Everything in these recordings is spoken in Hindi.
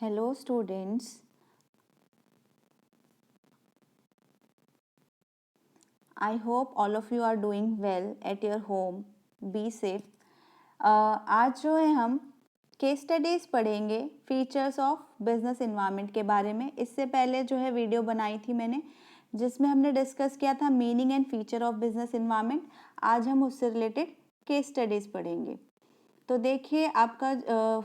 Hello students, I hope all of you are doing well at your home. Be safe. आज जो है हम केस स्टडीज़ पढ़ेंगे फीचर्स ऑफ बिजनेस इन्वायरमेंट के बारे में। इससे पहले जो है वीडियो बनाई थी मैंने जिसमें हमने डिस्कस किया था meaning and feature of business environment. आज हम उससे रिलेटेड केस स्टडीज़ पढ़ेंगे। तो देखिए आपका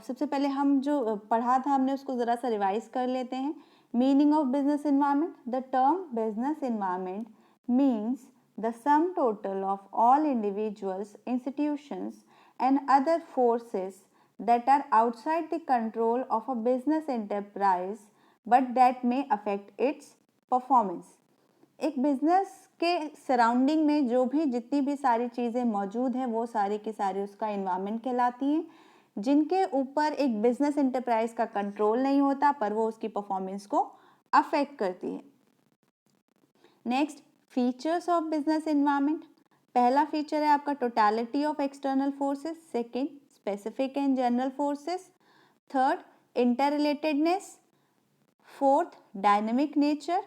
सबसे पहले हम जो पढ़ा था हमने उसको ज़रा सा रिवाइज कर लेते हैं। Meaning of business environment, the term business environment means the sum total of all individuals, institutions, and other forces that are outside the control of a business enterprise but that may affect its performance. एक बिजनेस के सराउंडिंग में जो भी जितनी भी सारी चीज़ें मौजूद हैं वो सारी की सारी उसका इन्वायरमेंट कहलाती हैं, जिनके ऊपर एक बिजनेस एंटरप्राइज का कंट्रोल नहीं होता पर वो उसकी परफॉर्मेंस को अफेक्ट करती है। Next, features of business environment. पहला फीचर है आपका totality of external forces, second specific and general forces, third inter relatedness, fourth dynamic nature,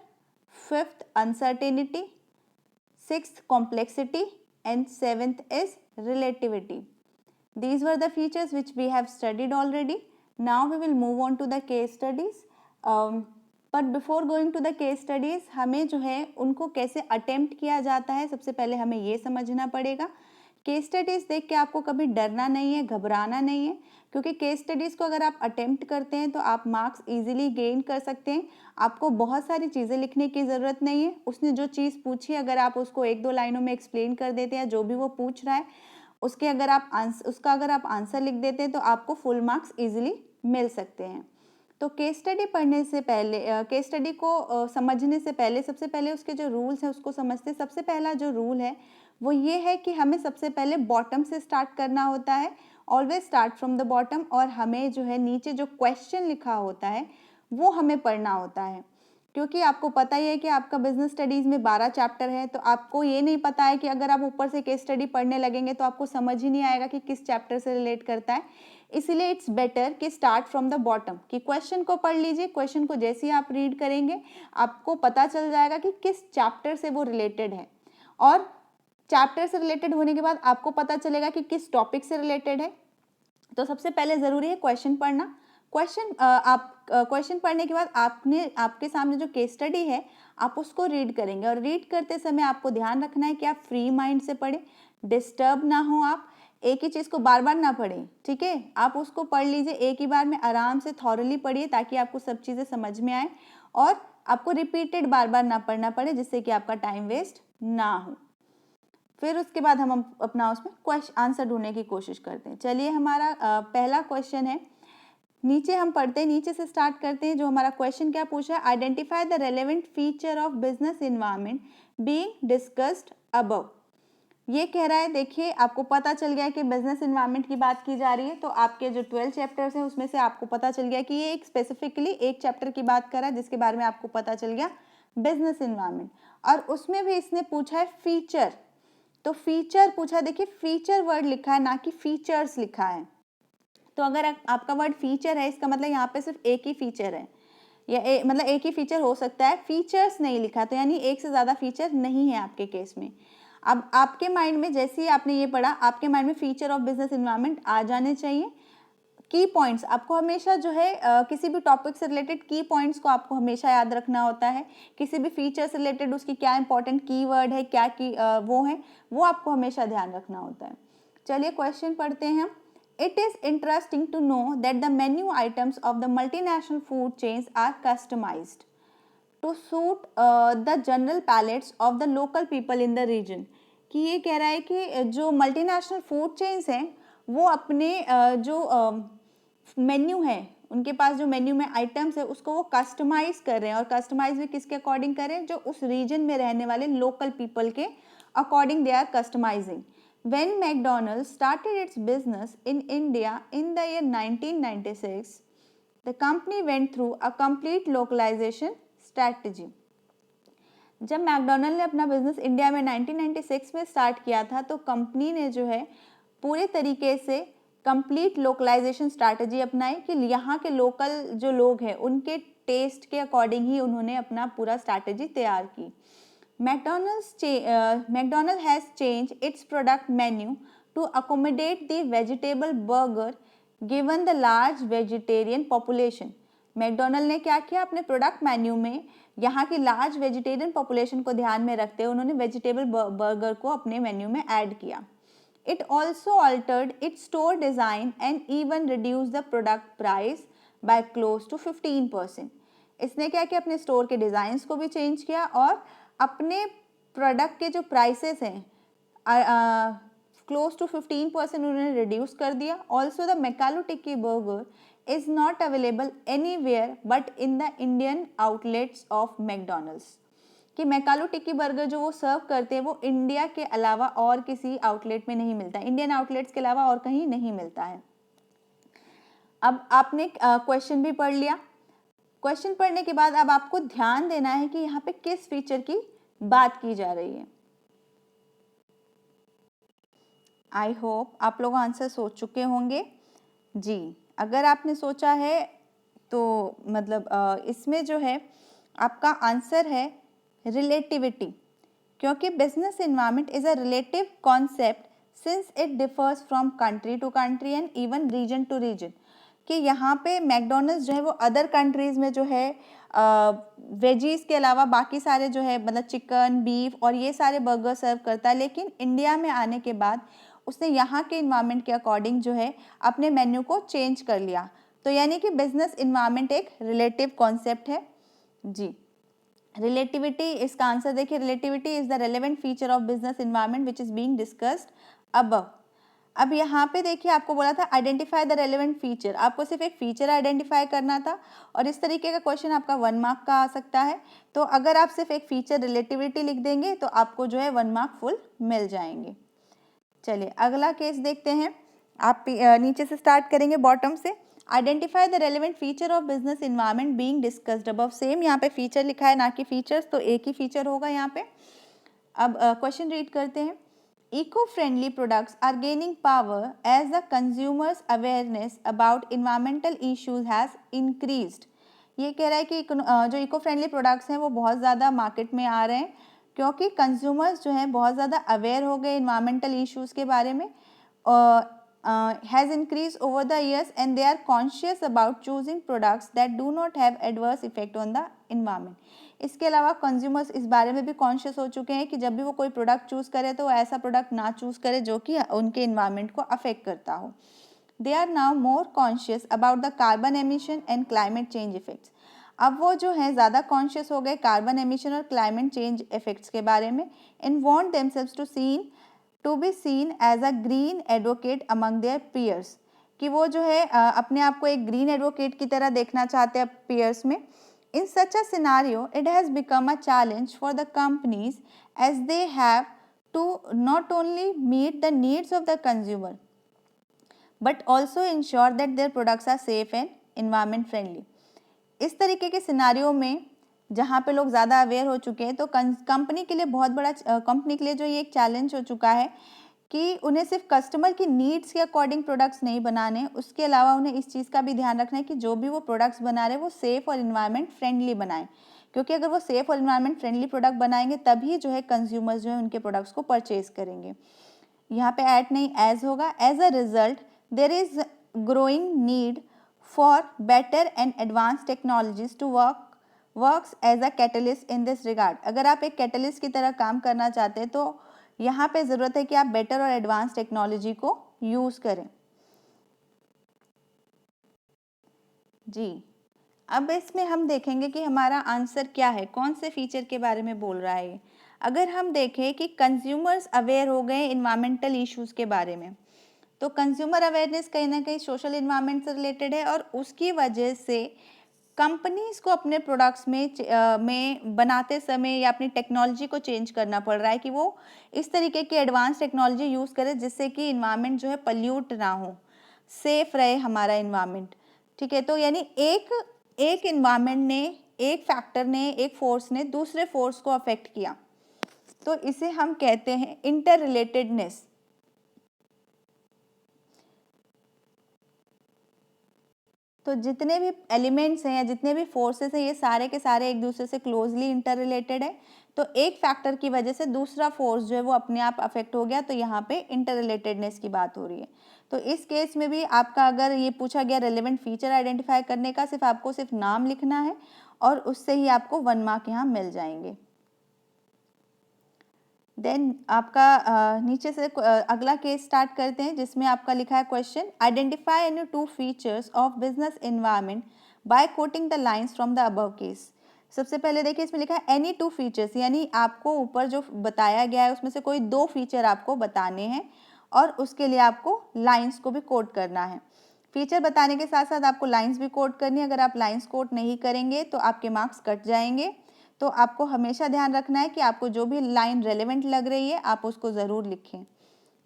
fifth uncertainty, sixth complexity, and seventh is relativity. These were the features which we have studied already. Now we will move on to the case studies. But before going to the case studies, हमें जो है उनको कैसे अटेम्प्ट किया जाता है सबसे पहले हमें ये समझना पड़ेगा। केस स्टडीज़ देख के आपको कभी डरना नहीं है, घबराना नहीं है, क्योंकि केस स्टडीज़ को अगर आप अटेम्प्ट करते हैं तो आप मार्क्स इजीली गेन कर सकते हैं। आपको बहुत सारी चीज़ें लिखने की ज़रूरत नहीं है। उसने जो चीज़ पूछी अगर आप उसको एक दो लाइनों में एक्सप्लेन कर देते हैं, जो भी वो पूछ रहा है उसका अगर आप आंसर लिख देते हैं तो आपको फुल मार्क्स इजीली मिल सकते हैं। तो केस स्टडी पढ़ने से पहले केस स्टडी को समझने से पहले सबसे पहले उसके जो रूल्स हैं उसको समझते हैं। सबसे पहला जो रूल है वो ये है कि हमें सबसे पहले बॉटम से स्टार्ट करना होता है। Always start from the bottom. और हमें जो है नीचे जो क्वेश्चन लिखा होता है वो हमें पढ़ना होता है, क्योंकि आपको पता ही है कि आपका बिजनेस स्टडीज़ में 12 चैप्टर है। तो आपको ये नहीं पता है कि अगर आप ऊपर से केस स्टडी पढ़ने लगेंगे तो आपको समझ ही नहीं आएगा कि किस चैप्टर से रिलेट करता है। इसीलिए इट्स बेटर कि स्टार्ट फ्रॉम द बॉटम, कि क्वेश्चन को पढ़ लीजिए। क्वेश्चन को जैसे ही आप रीड करेंगे आपको पता चल जाएगा कि किस चैप्टर से वो रिलेटेड है, और चैप्टर से रिलेटेड होने के बाद आपको पता चलेगा कि किस टॉपिक से रिलेटेड है। तो सबसे पहले ज़रूरी है क्वेश्चन पढ़ना। क्वेश्चन पढ़ने के बाद आपके सामने जो केस स्टडी है आप उसको रीड करेंगे, और रीड करते समय आपको ध्यान रखना है कि आप फ्री माइंड से पढ़ें, डिस्टर्ब ना हो, आप एक ही चीज़ को बार बार ना पढ़ें। ठीक है, आप उसको पढ़ लीजिए, एक ही बार में आराम से थॉरली पढ़िए ताकि आपको सब चीज़ें समझ में आए, और आपको रिपीटेड बार बार ना पढ़ना पड़े जिससे कि आपका टाइम वेस्ट ना हो। फिर उसके बाद हम अपना उसमें आंसर ढूंढने की कोशिश करते हैं। चलिए, हमारा पहला क्वेश्चन है, नीचे हम पढ़ते हैं, नीचे से स्टार्ट करते हैं। जो हमारा क्वेश्चन क्या पूछा है, identify the relevant feature of business environment being discussed above. ये कह रहा है, देखिए आपको पता चल गया कि बिजनेस इन्वायरमेंट की बात की जा रही है, तो आपके जो 12 चैप्टर्स हैं उसमें से आपको पता चल गया कि ये एक स्पेसिफिकली एक चैप्टर की बात कर रहा है जिसके बारे में आपको पता चल गया बिजनेस इन्वायरमेंट। और उसमें भी इसने पूछा है फीचर, तो फीचर पूछा, देखिए फीचर वर्ड लिखा है ना कि फीचर्स लिखा है। तो अगर आपका वर्ड फीचर है इसका मतलब यहाँ पे सिर्फ एक ही फीचर है, या मतलब एक ही फीचर हो सकता है, फीचर्स नहीं लिखा, तो यानी एक से ज़्यादा फीचर नहीं है आपके केस में। अब आपके माइंड में जैसे ही आपने ये पढ़ा, आपके माइंड में फीचर ऑफ बिजनेस इन्वायरमेंट आ जाने चाहिए। की पॉइंट्स आपको हमेशा जो है किसी भी टॉपिक से रिलेटेड की पॉइंट्स को आपको हमेशा याद रखना होता है। किसी भी फीचर से रिलेटेड उसकी क्या इंपॉर्टेंट कीवर्ड है, क्या की वो है, वो आपको हमेशा ध्यान रखना होता है। चलिए क्वेश्चन पढ़ते हैं। It is interesting to know that the menu items of the multinational food chains are customized to suit the general palates of the local people in the region। कि ये कह रहा है कि जो मल्टीनेशनल फूड चेन्स हैं वो अपने जो मेन्यू है, उनके पास जो मेन्यू में आइटम्स है उसको वो कस्टमाइज कर रहे हैं, और कस्टमाइज भी किसके अकॉर्डिंग कर रहे हैं, जो उस रीजन में रहने वाले लोकल पीपल के according they are customising. When McDonald's started its business in India in the year 1996, the company went through a complete localization strategy। जब मैकडोनल्ड ने अपना बिजनेस इंडिया में 1996 में स्टार्ट किया था तो कंपनी ने जो है पूरे तरीके से कंप्लीट लोकलाइजेशन स्ट्रैटेजी अपनाई कि यहाँ के लोकल जो लोग हैं उनके टेस्ट के अकॉर्डिंग ही उन्होंने अपना पूरा स्ट्रैटेजी तैयार की। McDonald's has changed its product menu to accommodate the vegetable burger given the large vegetarian population. McDonald ने क्या किया, अपने प्रोडक्ट मेन्यू में यहाँ की लार्ज वेजिटेरियन पॉपुलेशन को ध्यान में रखते हुए उन्होंने वेजिटेबल बर्गर को अपने मेन्यू में ऐड किया। It also altered its store design and even reduced the product price by close to 15%. इसने क्या किया, अपने स्टोर के डिज़ाइंस को भी चेंज किया और अपने प्रोडक्ट के जो प्राइसेस हैं क्लोज टू 15% उन्होंने रिड्यूस कर दिया। Also the McAloo Tikki burger is not available anywhere but in the Indian outlets of McDonald's, कि मैकालू टिक्की बर्गर जो वो सर्व करते हैं वो इंडिया के अलावा और किसी आउटलेट में नहीं मिलता है, इंडियन आउटलेट्स के अलावा और कहीं नहीं मिलता है। अब आपने क्वेश्चन भी पढ़ लिया। क्वेश्चन पढ़ने के बाद अब आपको ध्यान देना है कि यहाँ पे किस फीचर की बात की जा रही है। आई होप आप लोग आंसर सोच चुके होंगे जी। अगर आपने सोचा है तो मतलब इसमें जो है आपका आंसर है रिलेटिविटी, क्योंकि business environment is a relative concept since it differs from country to country and even region to region, कि यहाँ पे मैकडोनल्ड्स जो है वो अदर कंट्रीज़ में जो है वेजीज के अलावा बाकी सारे जो है मतलब चिकन, बीफ और ये सारे बर्गर सर्व करता है, लेकिन इंडिया में आने के बाद उसने यहाँ के इन्वायरमेंट के अकॉर्डिंग जो है अपने मेन्यू को चेंज कर लिया। तो यानी कि बिजनेस इन्वायरमेंट एक रिलेटिव कॉन्सेप्ट है जी। रिलेटिविटी, इसका आंसर देखिए, relativity is the relevant feature of business environment which is being discussed above. अब यहाँ पे देखिए आपको बोला था आइडेंटिफाई द रेलेवेंट फीचर, आपको सिर्फ एक फीचर आइडेंटिफाई करना था और इस तरीके का क्वेश्चन आपका 1 मार्क का आ सकता है। तो अगर आप सिर्फ एक फीचर रिलेटिविटी लिख देंगे तो आपको जो है 1 मार्क फुल मिल जाएंगे। चलिए अगला केस देखते हैं। आप नीचे से स्टार्ट करेंगे बॉटम से। Identify the relevant feature of business environment being discussed above. Same यहाँ पे फीचर लिखा है ना कि फीचर्स, तो एक ही फीचर होगा यहाँ पे। अब क्वेश्चन रीड करते हैं। Eco-friendly products are gaining power as the consumers' awareness about environmental issues has increased. ये कह रहा है कि जो इको फ्रेंडली प्रोडक्ट्स हैं वो बहुत ज़्यादा मार्केट में आ रहे हैं क्योंकि कंज्यूमर्स जो हैं बहुत ज़्यादा अवेयर हो गए इन्वायरमेंटल इश्यूज़ के बारे में, has increase over the years and they are conscious about choosing products that do not have adverse effect on the environment. इसके अलावा कंज्यूमर्स इस बारे में भी कॉन्शियस हो चुके हैं कि जब भी वो कोई प्रोडक्ट चूज़ करे तो वो ऐसा प्रोडक्ट ना चूज़ करे जो कि उनके इन्वायरमेंट को अफेक्ट करता हो। They are now more conscious about the carbon emission and climate change effects. अब वो जो है ज़्यादा कॉन्शियस हो गए कार्बन एमिशन और क्लाइमेट चेंज इफेक्ट्स के बारे में, and want themselves to be seen as a green advocate among their peers, कि वो जो है अपने आप को एक ग्रीन एडवोकेट की तरह देखना चाहते हैं पीयर्स में। In such a scenario, it has become a challenge for the companies as they have to not only meet the needs of the consumer, but also ensure that their products are safe and environment friendly. इस तरीके के सिनारियो में जहाँ पे लोग ज़्यादा अवेयर हो चुके हैं तो कंपनी के लिए बहुत बड़ा कंपनी के लिए जो ये एक चैलेंज हो चुका है कि उन्हें सिर्फ कस्टमर की नीड्स के अकॉर्डिंग प्रोडक्ट्स नहीं बनाने, उसके अलावा उन्हें इस चीज़ का भी ध्यान रखना है कि जो भी वो प्रोडक्ट्स बना रहे हैं वो सेफ़ और इन्वायरमेंट फ्रेंडली बनाएं, क्योंकि अगर वो सेफ़ और इन्वायरमेंट फ्रेंडली प्रोडक्ट बनाएंगे तभी जो है कंज्यूमर्स जो है उनके प्रोडक्ट्स को परचेज करेंगे। यहाँ पे ऐट नहीं एज होगा। As a result there is growing need for better and advance technologies to works as a catalyst in this regard. अगर आप एक कैटलिस्ट की तरह काम करना चाहते हैं तो यहाँ पे ज़रूरत है कि आप बेटर और एडवांस टेक्नोलॉजी को यूज़ करें जी। अब इसमें हम देखेंगे कि हमारा आंसर क्या है, कौन से फीचर के बारे में बोल रहा है ये। अगर हम देखें कि कंज्यूमर्स अवेयर हो गए इन्वायरमेंटल इश्यूज़ के बारे में, तो कंज्यूमर अवेयरनेस कहीं ना कहीं सोशल इन्वायरमेंट से रिलेटेड है और उसकी वजह से कंपनीज को अपने प्रोडक्ट्स में बनाते समय या अपनी टेक्नोलॉजी को चेंज करना पड़ रहा है कि वो इस तरीके की एडवांस टेक्नोलॉजी यूज़ करें जिससे कि इन्वायरमेंट जो है पल्यूट ना हो, सेफ रहे हमारा इन्वायरमेंट। ठीक है, तो यानी एक इन्वायरमेंट ने, एक फैक्टर ने, एक फोर्स ने दूसरे फोर्स को अफेक्ट किया, तो इसे हम कहते हैं इंटर रिलेटेडनेस। तो जितने भी एलिमेंट्स हैं या जितने भी फोर्सेस हैं ये सारे के सारे एक दूसरे से क्लोजली इंटर रिलेटेड है। तो एक फैक्टर की वजह से दूसरा फोर्स जो है वो अपने आप अफेक्ट हो गया, तो यहाँ पे इंटर रिलेटेडनेस की बात हो रही है। तो इस केस में भी आपका अगर ये पूछा गया रेलेवेंट फीचर आइडेंटिफाई करने का, आपको सिर्फ नाम लिखना है और उससे ही आपको 1 मार्क यहाँ मिल जाएंगे। देन आपका नीचे से अगला केस स्टार्ट करते हैं जिसमें आपका लिखा है question, identify any 2 features of business environment by quoting the lines from the above case. सबसे पहले देखिए इसमें लिखा है एनी 2 फीचर्स, यानी आपको ऊपर जो बताया गया है उसमें से कोई 2 फीचर आपको बताने हैं और उसके लिए आपको लाइंस को भी कोट करना है। फीचर बताने के साथ साथ आपको लाइंस भी कोट करनी है। अगर आप लाइंस कोट नहीं करेंगे तो आपके मार्क्स कट जाएंगे। तो आपको हमेशा ध्यान रखना है कि आपको जो भी लाइन रेलेवेंट लग रही है आप उसको ज़रूर लिखें।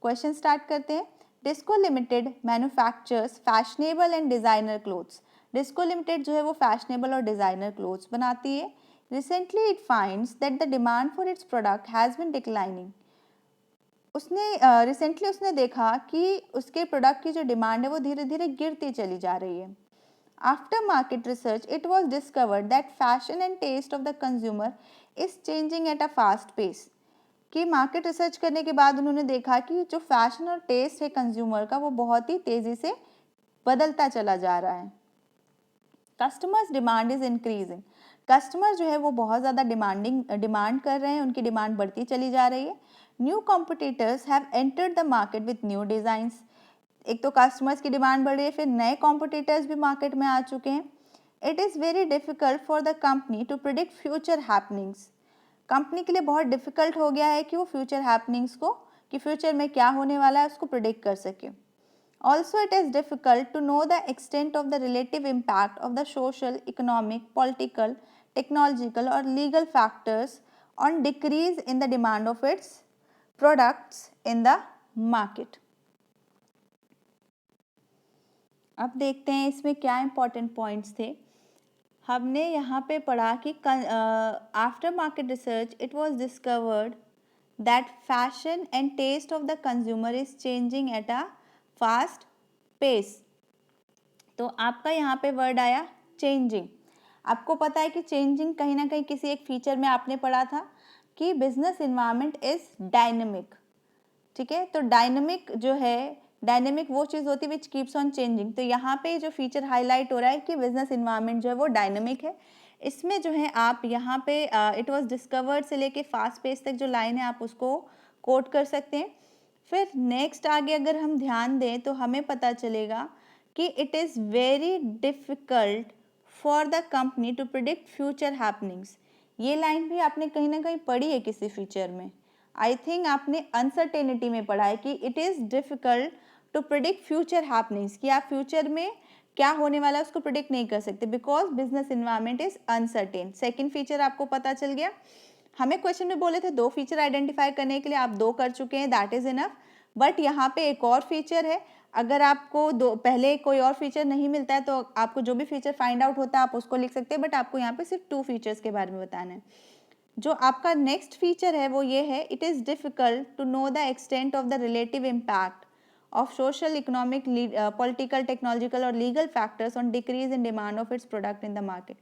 क्वेश्चन स्टार्ट करते हैं। Disco Limited manufactures fashionable and designer clothes. Disco Limited जो है वो फैशनेबल और डिज़ाइनर क्लोथ्स बनाती है। Recently it finds that the demand for its product has been declining. Recently उसने देखा कि उसके प्रोडक्ट की जो डिमांड है वो धीरे धीरे गिरती चली जा रही है। After market research, it was discovered that fashion and taste of the consumer is changing at a fast pace. कि मार्केट रिसर्च करने के बाद उन्होंने देखा कि जो फैशन और टेस्ट है कंज्यूमर का वो बहुत ही तेज़ी से बदलता चला जा रहा है। Customers demand is increasing. Customer जो है वो बहुत ज़्यादा डिमांड कर रहे हैं, उनकी डिमांड बढ़ती चली जा रही है। New competitors have entered the market with new designs. एक तो कस्टमर्स की डिमांड बढ़ रही है, फिर नए कॉम्पिटिटर्स भी मार्केट में आ चुके हैं। It is very difficult for the company to predict future happenings. Company के लिए बहुत डिफ़िकल्ट हो गया है कि वो फ्यूचर हैपनिंग्स को, कि फ्यूचर में क्या होने वाला है उसको प्रिडिक्ट कर सके। Also it is difficult to know the extent of the relative impact of the social, economic, political, technological और legal factors on decrease in the demand of its products in the market. अब देखते हैं इसमें क्या इंपॉर्टेंट पॉइंट्स थे। हमने यहाँ पे पढ़ा कि after market research it was discovered that fashion and taste of the consumer is changing at a fast pace. तो आपका यहाँ पे वर्ड आया चेंजिंग। आपको पता है कि चेंजिंग कहीं ना कहीं किसी एक फीचर में आपने पढ़ा था कि बिजनेस इन्वायरमेंट इज डायनेमिक। ठीक है, तो डायनेमिक जो है, डायनेमिक वो चीज़ होती है विच कीप्स ऑन चेंजिंग। तो यहाँ पे जो फीचर हाईलाइट हो रहा है कि बिजनेस इन्वायरमेंट जो है वो डायनेमिक है। इसमें जो है आप यहाँ पे इट वाज डिस्कवर्ड से लेके फास्ट पेस तक जो लाइन है आप उसको कोट कर सकते हैं। फिर नेक्स्ट आगे अगर हम ध्यान दें तो हमें पता चलेगा कि it is very difficult for the company to predict future happenings. ये लाइन भी आपने कहीं ना कहीं पढ़ी है किसी फीचर में। आई थिंक आपने अनसर्टेनिटी में पढ़ा है कि it is difficult to predict future happenings, कि आप फ्यूचर में क्या होने वाला है उसको प्रिडिक्ट नहीं कर सकते because business environment is uncertain. Second feature आपको पता चल गया। हमें क्वेश्चन में बोले थे 2 फीचर आइडेंटिफाई करने के लिए, आप 2 कर चुके हैं, दैट इज इनफ। बट यहाँ पे एक और फीचर है। अगर आपको पहले कोई और फीचर नहीं मिलता है तो आपको जो भी फीचर फाइंड आउट होता है आप उसको लिख सकते हैं, बट आपको यहाँ पे सिर्फ 2 फीचर्स के बारे में बताना है। जो आपका नेक्स्ट फीचर है वो ये है, it is difficult to know the extent of the relative impact of social, economic, political, technological और legal factors on decrease in demand of its product in the market.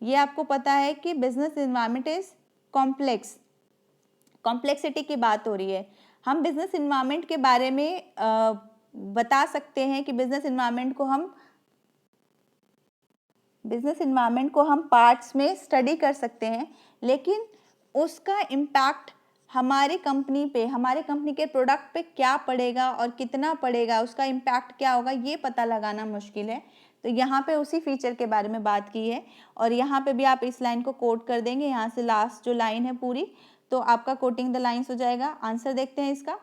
ये आपको पता है कि business environment is complex, complexity की बात हो रही है। हम बिजनेस इन्वायरमेंट के बारे में बता सकते हैं कि बिजनेस इन्वायरमेंट को हम पार्ट्स में स्टडी कर सकते हैं, लेकिन उसका इम्पैक्ट हमारी कंपनी पे, हमारे कंपनी के प्रोडक्ट पे क्या पड़ेगा और कितना पड़ेगा, उसका इम्पैक्ट क्या होगा, ये पता लगाना मुश्किल है। तो यहाँ पे उसी फीचर के बारे में बात की है और यहाँ पे भी आप इस लाइन को कोट कर देंगे, यहाँ से लास्ट जो लाइन है पूरी, तो आपका कोटिंग द लाइन्स हो जाएगा। आंसर देखते हैं इसका।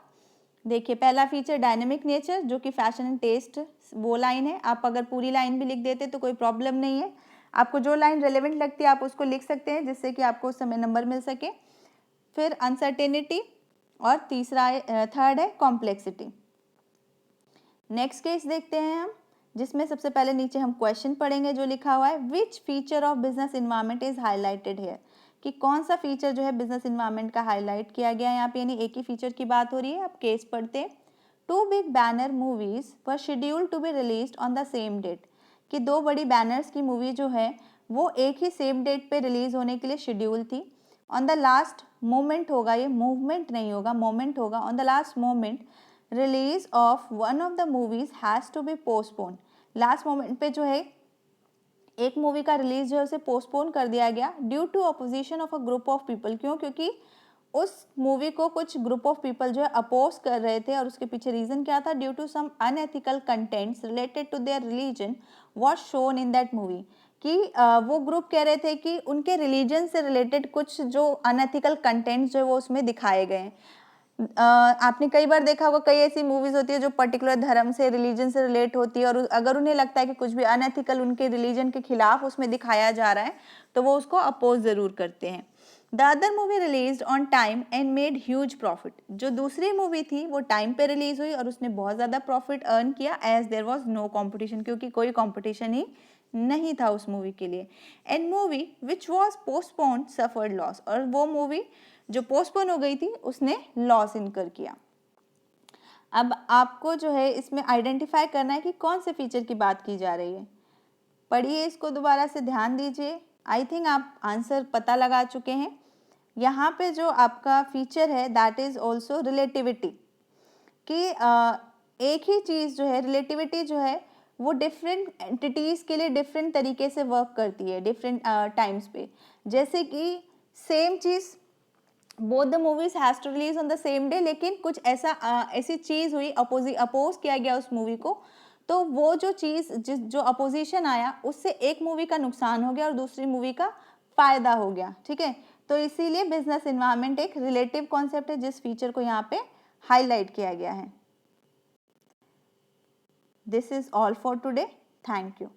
देखिए पहला फीचर डायनेमिक नेचर, जो कि फैशन एंड टेस्ट, वो लाइन है। आप अगर पूरी लाइन भी लिख देते तो कोई प्रॉब्लम नहीं है, आपको जो लाइन रेलेवेंट लगती है आप उसको लिख सकते हैं जिससे कि आपको उस समय नंबर मिल सके। फिर अनसर्टेनिटी और थर्ड है कॉम्प्लेक्सिटी। नेक्स्ट केस देखते हैं हम, जिसमें सबसे पहले नीचे हम क्वेश्चन पढ़ेंगे जो लिखा हुआ है, which feature of business environment is highlighted here, कि कौन सा फीचर जो है बिजनेस इन्वायरमेंट का हाईलाइट किया गया है यहाँ पे, यानी एक ही फीचर की बात हो रही है। अब केस पढ़ते हैं। 2 big banner movies were scheduled to be released on the same date, कि दो बड़ी बैनर्स की मूवी जो है वो एक ही सेम डेट पे रिलीज होने के लिए शेड्यूल थी। ऑन द लास्ट मोमेंट होगा, ये मूवमेंट नहीं होगा, मोमेंट होगा। On the last moment release of one of the movies has to be postpone. Last moment पे जो है एक मूवी का रिलीज जो है उसे पोस्टपोन कर दिया गया due to opposition of a group of people. क्यों? क्योंकि उस मूवी को कुछ ग्रुप ऑफ पीपल जो है अपोज कर रहे थे और उसके पीछे रीजन क्या था? Due to some unethical contents related to their religion was shown in that movie. कि वो ग्रुप कह रहे थे कि उनके रिलीजन से रिलेटेड कुछ जो अनएथिकल कंटेंट्स जो है वो उसमें दिखाए गए हैं। आपने कई बार देखा होगा, कई ऐसी मूवीज होती है जो पर्टिकुलर धर्म से, रिलीजन से रिलेट होती है और अगर उन्हें लगता है कि कुछ भी अनएथिकल उनके रिलीजन के खिलाफ उसमें दिखाया जा रहा है तो वो उसको अपोज जरूर करते हैं। The other movie released on time and made huge profit. जो दूसरी मूवी थी वो टाइम पे रिलीज हुई और उसने बहुत ज़्यादा प्रॉफिट अर्न किया as there was no competition, क्योंकि कोई कॉम्पिटिशन ही नहीं था उस मूवी के लिए। And movie which was postponed suffered loss. और वो मूवी जो पोस्टपोन हो गई थी उसने लॉस इनकर किया। अब आपको जो है इसमें आइडेंटिफाई करना है कि कौन से फीचर की बात की जा रही है। पढ़िए इसको दोबारा से, ध्यान दीजिए। आई थिंक आप आंसर पता लगा चुके हैं। यहाँ पे जो आपका फीचर है दैट इज ऑल्सो रिलेटिविटी, कि एक ही चीज़ जो है, रिलेटिविटी जो है वो डिफरेंट एंटिटीज़ के लिए डिफरेंट तरीके से वर्क करती है डिफरेंट टाइम्स पे। जैसे कि सेम चीज़ both the movies has to release on the same day, लेकिन कुछ ऐसी चीज़ हुई, अपोज किया गया उस मूवी को, तो वो जो चीज़ जो अपोजिशन आया उससे एक मूवी का नुकसान हो गया और दूसरी मूवी का फायदा हो गया। ठीक है, तो इसीलिए बिजनेस इन्वायरमेंट एक रिलेटिव कॉन्सेप्ट है जिस फीचर को यहाँ पे हाईलाइट किया गया है। This is all for today. Thank you.